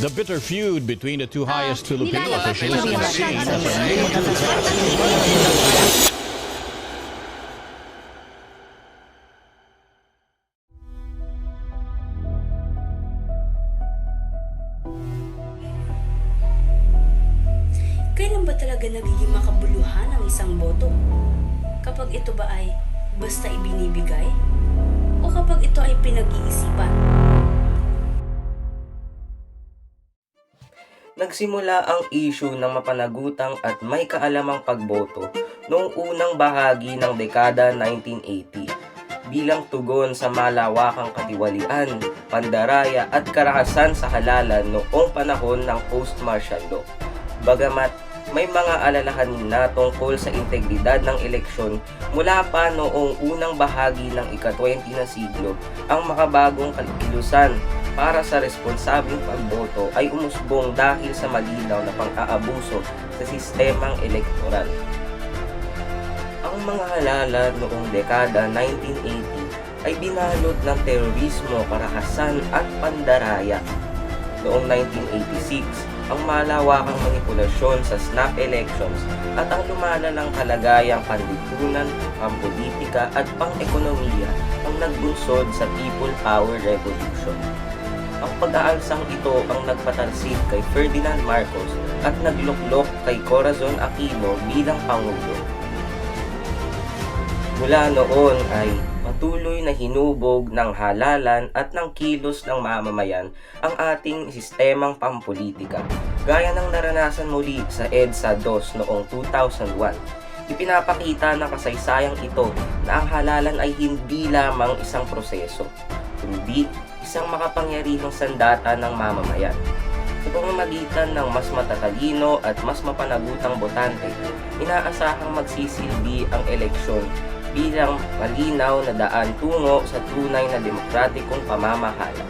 The bitter feud between the two highest Filipino nilalabas officials ko has na seen siya. as a major Kailan ba talaga nagiging makabuluhan ang isang boto? Kapag ito ba ay basta ibinibigay? O kapag ito ay pinag-iisipan? Nagsimula ang issue ng mapanagutang at may kaalamang pagboto noong unang bahagi ng dekada 1980 bilang tugon sa malawakang katiwalian, pandaraya at karahasan sa halalan noong panahon ng post-martial law. Bagamat may mga alalahanin na tungkol sa integridad ng eleksyon mula pa noong unang bahagi ng ika-20 na siglo, ang makabagong kilusan para sa responsabling pagboto ay umusbong dahil sa malinaw na pang-aabuso sa sistemang elektoral. Ang mga halalan noong dekada 1980 ay binalot ng terorismo, karahasan at pandaraya. Noong 1986, ang malawakang manipulasyon sa snap elections at ang lumalalang kalagayang panlipunan, pampolitika at pang-ekonomiya ang nagbunsod sa People Power Revolution. Ang pag-aalsang ito ang nagpatalsik kay Ferdinand Marcos at nagluklok kay Corazon Aquino bilang Pangulo. Mula noon ay patuloy na hinubog ng halalan at ng kilos ng mamamayan ang ating sistemang pampolitika. Gaya ng naranasan muli sa EDSA 2 noong 2001, ipinapakita ng kasaysayang ito na ang halalan ay hindi lamang isang proseso, kundi isang makapangyarihang sandata ng mamamayan. Sa pamamagitan ng mas matatalino at mas mapanagutang botante, inaasahang magsisilbi ang eleksyon bilang malinaw na daan tungo sa tunay na demokratikong pamamahala.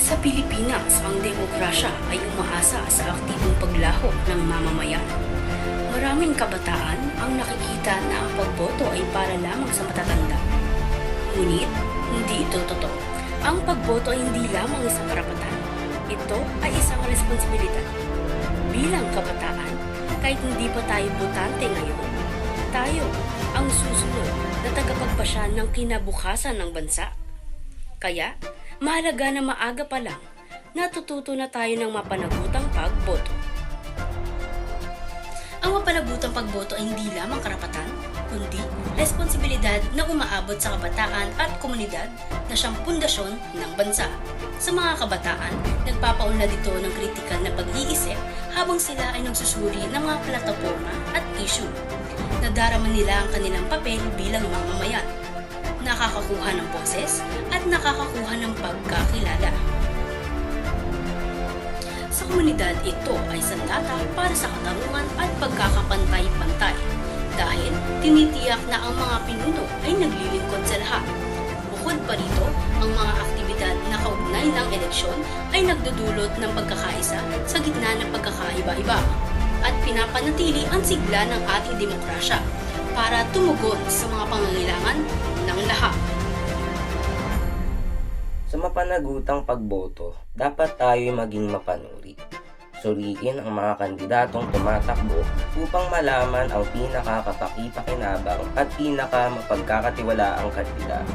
Sa Pilipinas, ang demokrasya ay umaasa sa aktibong paglaho ng mamamayan. Maraming kabataan ang nakikita na ang pagboto ay para lamang sa matatanda. Ngunit, hindi ito totoo. Ang pagboto ay hindi lamang isang karapatan. Ito ay isang responsibilidad. Bilang kabataan, kahit hindi pa tayo botante ngayon, tayo ang susunod na tagapagpasya ng kinabukasan ng bansa. Kaya, mahalaga na maaga pa lang natututo na tayo ng mapanagutang pagboto. Ang mapanagutang pagboto ay hindi lamang karapatan, kundi responsibilidad na umaabot sa kabataan at komunidad na siyang pundasyon ng bansa. Sa mga kabataan, nagpapaunlad ito ng kritikal na pag-iisip habang sila ay nagsusuri ng mga plataforma at issue. Nadarama nila ang kanilang papel bilang mamamayan, nakakakuha ng boses at nakakakuha ng pagkakilala. Sa komunidad, ito ay sandata para sa katarungan at pagkakapantay-pantay dahil tinitiyak na ang mga pinuno ay naglilingkod sa lahat. Bukod pa rito, ang mga aktibidad na kaugnay ng eleksyon ay nagdudulot ng pagkakaisa sa gitna ng pagkakaiba-iba at pinapanatili ang sigla ng ating demokrasya para tumugon sa mga pangangailangan ng lahat. Sa mapanagutang pagboto, dapat tayo maging mapanuri. Suriin ang mga kandidatong tumatakbo upang malaman ang pinakakapaki-pakinabang at pinakamapagkakatiwalaang kandidato.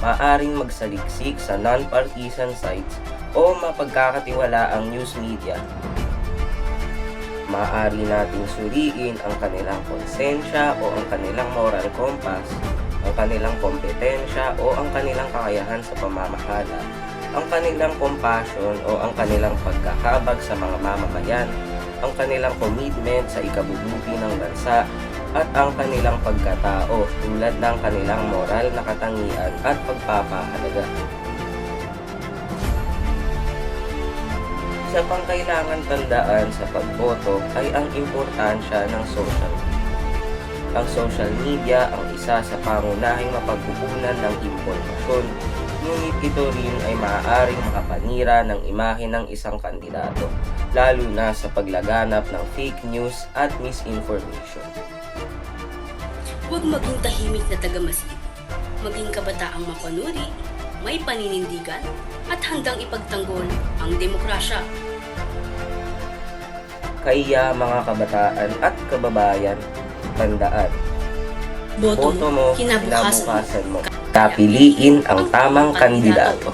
Maaring magsaliksik sa non-partisan sites o mapagkakatiwalaang news media. Maaari nating suriin ang kanilang konsensya o ang kanilang moral compass, ang kanilang kompetensya o ang kanilang kakayahan sa pamamahala, ang kanilang compassion o ang kanilang pagkakabag sa mga mamamayan, ang kanilang commitment sa ikabubuti ng bansa, at ang kanilang pagkatao tulad ng kanilang moral na katangian at pagpapahalaga. Isa pang kailangan tandaan sa pagboto ay ang importansya ng social media. Ang social media ang isa sa pangunahing mapagkukunan ng impormasyon, ngunit ito rin ay maaaring makapanira ng imahe ng isang kandidato, lalo na sa paglaganap ng fake news at misinformation. Huwag maging tahimik na tagamasid, maging kabataang mapanuri, may paninindigan at handang ipagtanggol ang demokrasya. Kaya mga kabataan at kababayan, tandaan, Boto boto mo, mo, kinabukasan mo. kinabukasan mo. Kapiliin ang tamang kandidato.